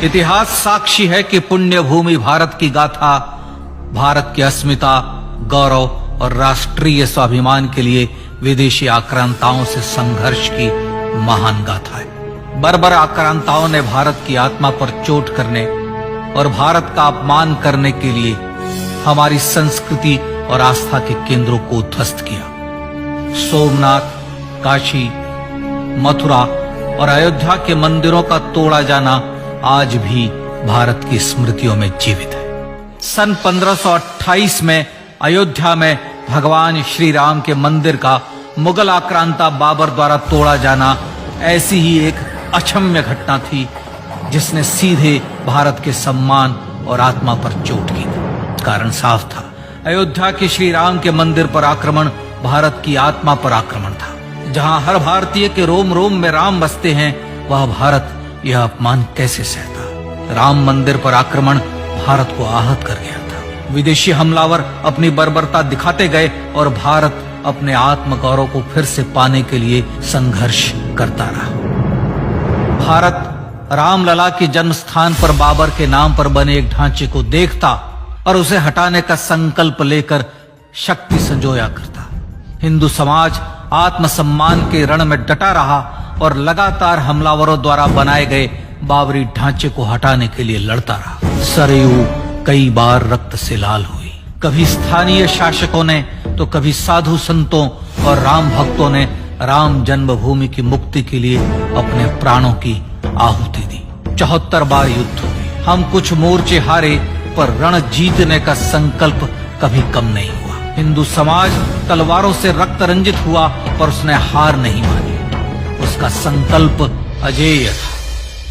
इतिहास साक्षी है कि पुण्य भूमि भारत की गाथा भारत की अस्मिता, गौरव और राष्ट्रीय स्वाभिमान के लिए विदेशी आक्रांताओं से संघर्ष की महान गाथा है। बर्बर आक्रांताओं ने भारत की आत्मा पर चोट करने और भारत का अपमान करने के लिए हमारी संस्कृति और आस्था के केंद्रों को ध्वस्त किया। सोमनाथ, काशी, मथुरा और अयोध्या के मंदिरों का तोड़ा जाना आज भी भारत की स्मृतियों में जीवित है। सन 1528 में अयोध्या में भगवान श्री राम के मंदिर का मुगल आक्रांता बाबर द्वारा तोड़ा जाना ऐसी ही एक अक्षम्य घटना थी जिसने सीधे भारत के सम्मान और आत्मा पर चोट की। कारण साफ था, अयोध्या के श्री राम के मंदिर पर आक्रमण भारत की आत्मा पर आक्रमण था। जहां हर भारतीय के रोम रोम में राम बसते हैं, वह भारत यह अपमान कैसे सहता। राम मंदिर पर आक्रमण भारत को आहत कर गया था। विदेशी हमलावर अपनी बर्बरता दिखाते गए और भारत अपने आत्मगौरव को फिर से पाने के लिए संघर्ष करता रहा। भारत रामलला के जन्म स्थान पर बाबर के नाम पर बने एक ढांचे को देखता और उसे हटाने का संकल्प लेकर शक्ति संजोया करता। हिंदू समाज आत्मसम्मान के रण में डटा रहा और लगातार हमलावरों द्वारा बनाए गए बाबरी ढांचे को हटाने के लिए लड़ता रहा। सरयू कई बार रक्त से लाल हुई। कभी स्थानीय शासकों ने तो कभी साधु संतों और राम भक्तों ने राम जन्मभूमि की मुक्ति के लिए अपने प्राणों की आहुति दी। 74 बार युद्ध हुए। हम कुछ मोर्चे हारे, पर रण जीतने का संकल्प कभी कम नहीं हुआ। हिंदू समाज तलवारों से रक्त रंजित हुआ, पर उसने हार नहीं मानी। उसका संकल्प अजेय था।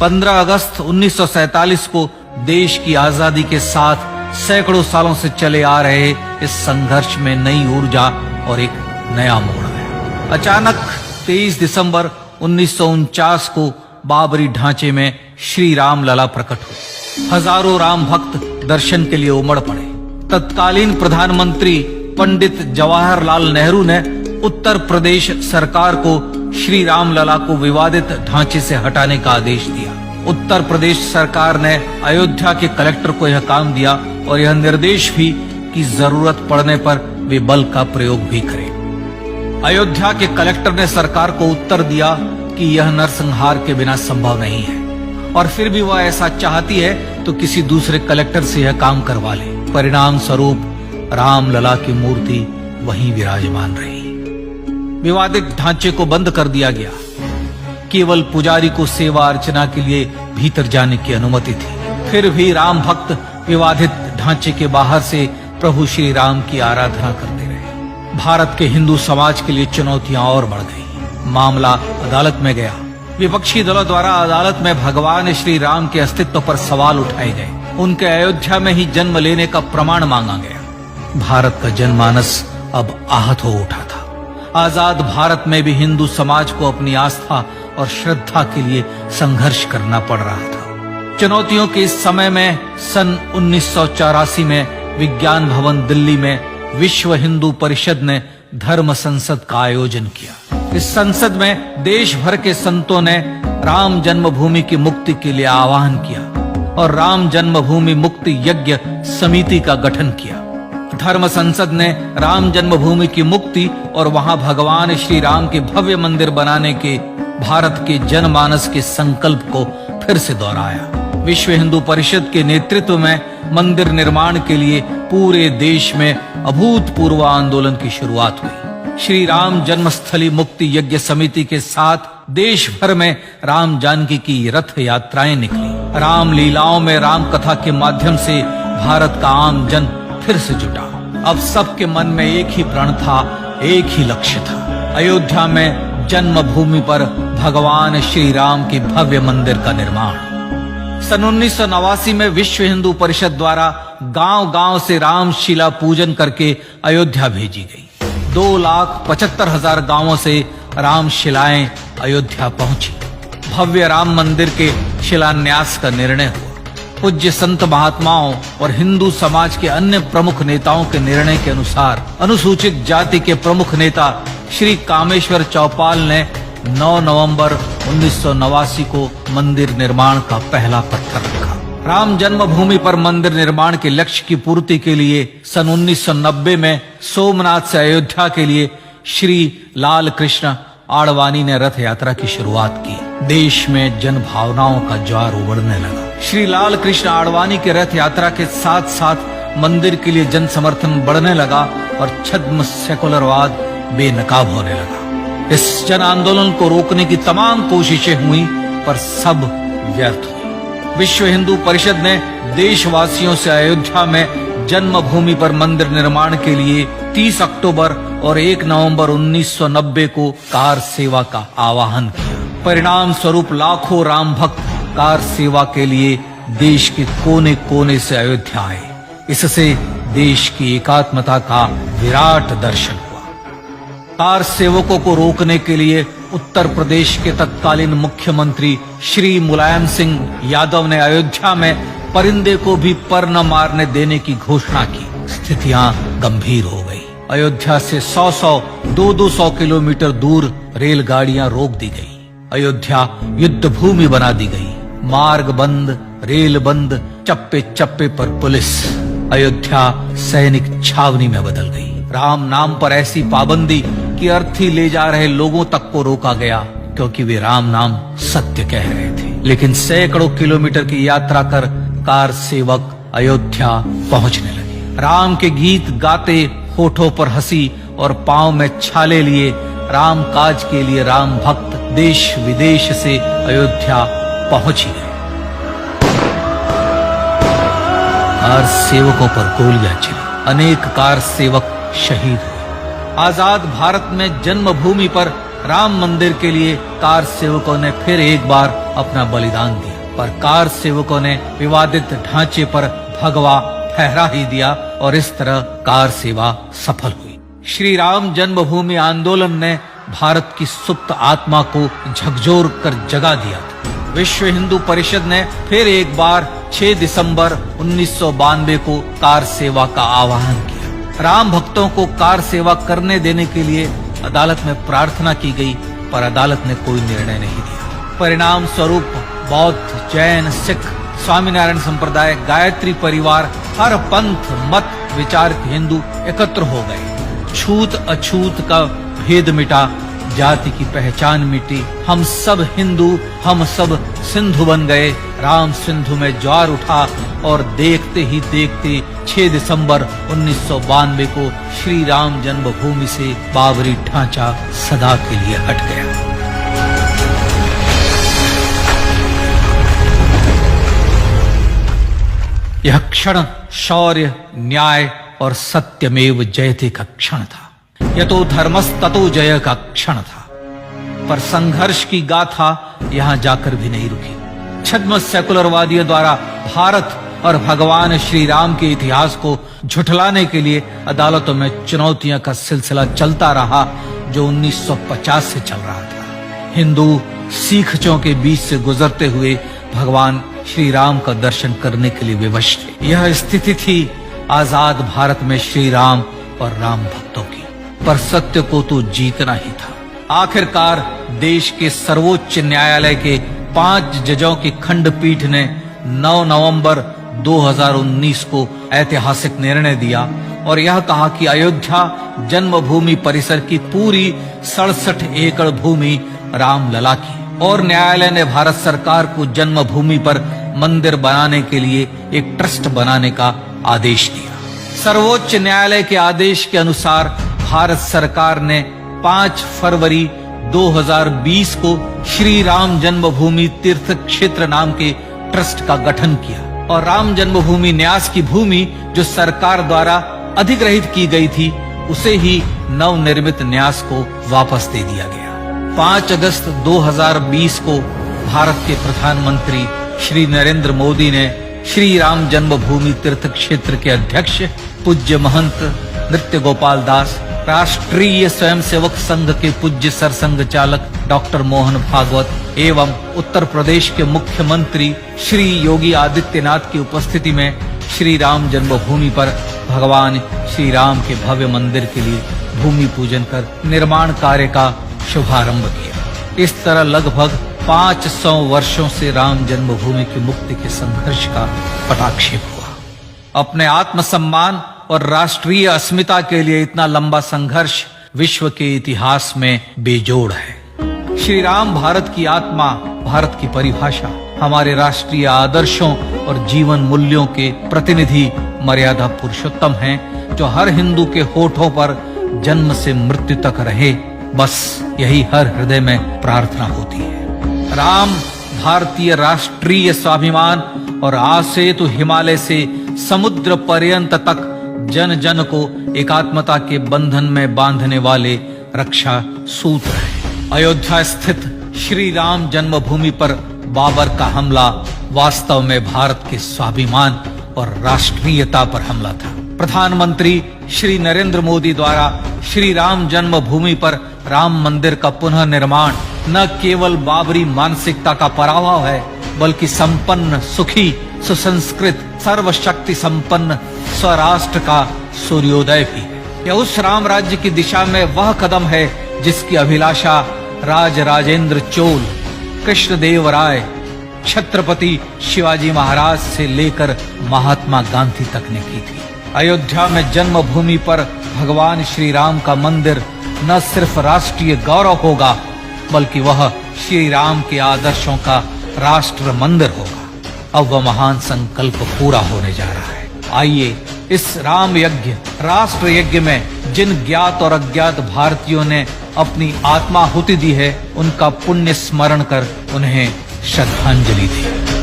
15 अगस्त 1947 को देश की आजादी के साथ सैकड़ों सालों से चले आ रहे इस संघर्ष में नई ऊर्जा और एक नया मोड़ आया। अचानक 23 दिसंबर 1949 को बाबरी ढांचे में श्री राम लला प्रकट हुए। हजारों राम भक्त दर्शन के लिए उमड़ पड़े। तत्कालीन प्रधानमंत्री पंडित जवाहरलाल नेहरू ने उत्तर प्रदेश सरकार को श्री राम लला को विवादित ढांचे से हटाने का आदेश दिया। उत्तर प्रदेश सरकार ने अयोध्या के कलेक्टर को यह काम दिया और यह निर्देश भी कि जरूरत पड़ने पर वे बल का प्रयोग भी करें। अयोध्या के कलेक्टर ने सरकार को उत्तर दिया कि यह नरसंहार के बिना संभव नहीं है, और फिर भी वह ऐसा चाहती है तो किसी दूसरे कलेक्टर से यह काम करवा ले। परिणाम स्वरूप रामलला की मूर्ति वहीं विराजमान रही। विवादित ढांचे को बंद कर दिया गया। केवल पुजारी को सेवा अर्चना के लिए भीतर जाने की अनुमति थी। फिर भी राम भक्त विवादित ढांचे के बाहर से प्रभु श्री राम की आराधना करते रहे। भारत के हिंदू समाज के लिए चुनौतियां और बढ़ गई। मामला अदालत में गया। विपक्षी दलों द्वारा अदालत में भगवान श्री राम के अस्तित्व पर सवाल उठाए गए। उनके अयोध्या में ही जन्म लेने का प्रमाण मांगा गया। भारत का जनमानस अब आहत हो उठा था। आजाद भारत में भी हिंदू समाज को अपनी आस्था और श्रद्धा के लिए संघर्ष करना पड़ रहा था। चुनौतियों के इस समय में सन 1984 में विज्ञान भवन दिल्ली में विश्व हिंदू परिषद ने धर्म संसद का आयोजन किया। इस संसद में देश भर के संतों ने राम जन्मभूमि की मुक्ति के लिए आह्वान किया और राम जन्मभूमि मुक्ति यज्ञ समिति का गठन किया। धर्म संसद ने राम जन्मभूमि की मुक्ति और वहां भगवान श्री राम के भव्य मंदिर बनाने के भारत के जनमानस के संकल्प को फिर से दोहराया। विश्व हिंदू परिषद के नेतृत्व में मंदिर निर्माण के लिए पूरे देश में अभूतपूर्व आंदोलन की शुरुआत हुई। श्री राम जन्मस्थली मुक्ति यज्ञ समिति के साथ देश भर में राम जानकी की रथ यात्राएं निकली। राम लीलाओं में राम कथा के माध्यम से भारत का आम जन फिर से जुटा। अब सबके मन में एक ही प्रण था, एक ही लक्ष्य था। अयोध्या में जन्मभूमि पर भगवान श्री राम के भव्य मंदिर का निर्माण। सन 1989 में विश्व हिंदू परिषद द्वारा गांव-गांव से रामशिला पूजन करके अयोध्या भेजी गई। 2,75,000 गांवों से रामशिलाएं अयोध्या पहुंची। भव्य राम मंदिर के शिलान्यास का निर्णय हुआ। पूज्य संत महात्माओं और हिंदू समाज के अन्य प्रमुख नेताओं के निर्णय के अनुसार अनुसूचित जाति के प्रमुख नेता श्री कामेश्वर चौपाल ने 9 नवंबर 1989 को मंदिर निर्माण का पहला पत्थर रखा। राम जन्मभूमि पर मंदिर निर्माण के लक्ष्य की पूर्ति के लिए सन 1990 में सोमनाथ से अयोध्या के लिए श्री लाल कृष्ण आडवाणी ने रथ यात्रा की शुरुआत की। देश में जन भावनाओं का ज्वार उमड़ने लगा। श्री लाल कृष्ण आडवाणी के रथ यात्रा के साथ साथ मंदिर के लिए जन समर्थन बढ़ने लगा और छद्म सेकुलरवाद बेनकाब होने लगा। इस जन आंदोलन को रोकने की तमाम कोशिशें हुई पर सब व्यर्थ हुई। विश्व हिंदू परिषद ने देशवासियों से अयोध्या में जन्मभूमि पर मंदिर निर्माण के लिए 30 अक्टूबर और 1 नवंबर 1990 को कार सेवा का आह्वान किया। परिणाम स्वरूप लाखों राम भक्त कार सेवा के लिए देश के कोने कोने से अयोध्या आए। इससे देश की एकात्मता का विराट दर्शन हुआ। कार सेवकों को रोकने के लिए उत्तर प्रदेश के तत्कालीन मुख्यमंत्री श्री मुलायम सिंह यादव ने अयोध्या में परिंदे को भी पर न मारने देने की घोषणा की। स्थितियां गंभीर हो गई। अयोध्या से 100-100, 200 किलोमीटर दूर रेलगाड़ियां रोक दी गई। अयोध्या युद्ध भूमि बना दी गई। मार्ग बंद, रेल बंद, चप्पे चप्पे पर पुलिस। अयोध्या सैनिक छावनी में बदल गई। राम नाम पर ऐसी पाबंदी कि अर्थी ले जा रहे लोगों तक को रोका गया क्योंकि वे राम नाम सत्य कह रहे थे। लेकिन सैकड़ों किलोमीटर की यात्रा कर कार सेवक अयोध्या पहुंचने लगे। राम के गीत गाते, होठों पर हंसी और पांव में छाले लिए राम काज के लिए राम भक्त देश विदेश से अयोध्या पहुंच गए। कार सेवकों पर गोलियां चली। अनेक कार सेवक शहीद हुए। आजाद भारत में जन्मभूमि पर राम मंदिर के लिए कार सेवकों ने फिर एक बार अपना बलिदान दिया, पर कार सेवकों ने विवादित ढांचे पर भगवा फहरा ही दिया और इस तरह कार सेवा सफल हुई। श्री राम जन्मभूमि आंदोलन ने भारत की सुप्त आत्मा को झकझोर कर जगा दिया था। विश्व हिंदू परिषद ने फिर एक बार 6 दिसंबर 1992 को कार सेवा का आह्वान किया। राम भक्तों को कार सेवा करने देने के लिए अदालत में प्रार्थना की गई, पर अदालत ने कोई निर्णय नहीं दिया। परिणाम स्वरूप बौद्ध, जैन, सिख, स्वामीनारायण संप्रदाय, गायत्री परिवार, हर पंथ, मत, विचार के हिंदू एकत्र हो गए। छूत अछूत का भेद मिटा, जाति की पहचान मिटी। हम सब हिंदू, हम सब सिंधु बन गए। राम सिंधु में ज्वार उठा और देखते ही देखते 6 दिसंबर 1992 को श्री राम जन्मभूमि से बाबरी ढांचा सदा के लिए हट गया। यह क्षण शौर्य, न्याय और सत्यमेव जयते का क्षण था। यतो धर्मस्ततो जय का क्षण था। पर संघर्ष की गाथा यहां जाकर भी नहीं रुकी। छद्म सेकुलरवादियों द्वारा भारत और भगवान श्री राम के इतिहास को झुठलाने के लिए अदालतों में चुनौतियों का सिलसिला चलता रहा, जो 1950 से चल रहा था। हिंदू सिखों के बीच से गुजरते हुए भगवान श्री राम का दर्शन करने के लिए विवश थे। यह स्थिति थी आजाद भारत में श्री राम और राम भक्तों की। पर सत्य को तो जीतना ही था। आखिरकार देश के सर्वोच्च न्यायालय के 5 जजों की खंडपीठ ने 9 नवंबर 2019 को ऐतिहासिक निर्णय दिया और यह कहा कि अयोध्या जन्मभूमि परिसर की पूरी 67 एकड़ भूमि रामलला की। और न्यायालय ने भारत सरकार को जन्मभूमि पर मंदिर बनाने के लिए एक ट्रस्ट बनाने का आदेश दिया। सर्वोच्च न्यायालय के आदेश के अनुसार भारत सरकार ने 5 फरवरी 2020 को श्री राम जन्मभूमि तीर्थ क्षेत्र नाम के ट्रस्ट का गठन किया और राम जन्मभूमि न्यास की भूमि जो सरकार द्वारा अधिग्रहित की गई थी, उसे ही नवनिर्मित न्यास को वापस दे दिया गया। 5 अगस्त 2020 को भारत के प्रधानमंत्री श्री नरेंद्र मोदी ने श्री राम जन्मभूमि तीर्थ क्षेत्र के अध्यक्ष पूज्य महंत नृत्य गोपाल दास, राष्ट्रीय स्वयंसेवक संघ के पूज्य सरसंघ चालक डॉक्टर मोहन भागवत एवं उत्तर प्रदेश के मुख्यमंत्री श्री योगी आदित्यनाथ की उपस्थिति में श्री राम जन्मभूमि पर भगवान श्री राम के भव्य मंदिर के लिए भूमि पूजन कर निर्माण कार्य का शुभारंभ किया। इस तरह लगभग 500 वर्षों से राम जन्मभूमि की मुक्ति के संघर्ष का पटाक्षेप हुआ। अपने आत्मसम्मान और राष्ट्रीय अस्मिता के लिए इतना लंबा संघर्ष विश्व के इतिहास में बेजोड़ है। श्री राम भारत की आत्मा, भारत की परिभाषा, हमारे राष्ट्रीय आदर्शों और जीवन मूल्यों के प्रतिनिधि मर्यादा पुरुषोत्तम हैं, जो हर हिंदू के होठों पर जन्म से मृत्यु तक रहे। बस यही हर हृदय में प्रार्थना होती है। राम भारतीय राष्ट्रीय स्वाभिमान और आसेतु हिमालय से समुद्र पर्यंत तक जन जन को एकात्मता के बंधन में बांधने वाले रक्षा सूत्र है। अयोध्या स्थित श्री राम जन्मभूमि पर बाबर का हमला वास्तव में भारत के स्वाभिमान और राष्ट्रीयता पर हमला था। प्रधानमंत्री श्री नरेंद्र मोदी द्वारा श्री राम जन्मभूमि पर राम मंदिर का पुनः निर्माण न केवल बाबरी मानसिकता का पराभव है, बल्कि संपन्न, सुखी, सुसंस्कृत, सर्वशक्ति संपन्न स्वराष्ट्र का सूर्योदय भी है। यह उस राम राज्य की दिशा में वह कदम है जिसकी अभिलाषा राज राजेंद्र चोल, कृष्णदेव राय, छत्रपति शिवाजी महाराज से लेकर महात्मा गांधी तक ने की थी। अयोध्या में जन्मभूमि पर भगवान श्री राम का मंदिर न सिर्फ राष्ट्रीय गौरव होगा, बल्कि वह श्री राम के आदर्शों का राष्ट्र मंदिर होगा। अब वह महान संकल्प पूरा होने जा रहा है। आइए इस राम यज्ञ, राष्ट्र यज्ञ में जिन ज्ञात और अज्ञात भारतीयों ने अपनी आत्माहुति दी है, उनका पुण्य स्मरण कर उन्हें श्रद्धांजलि दी।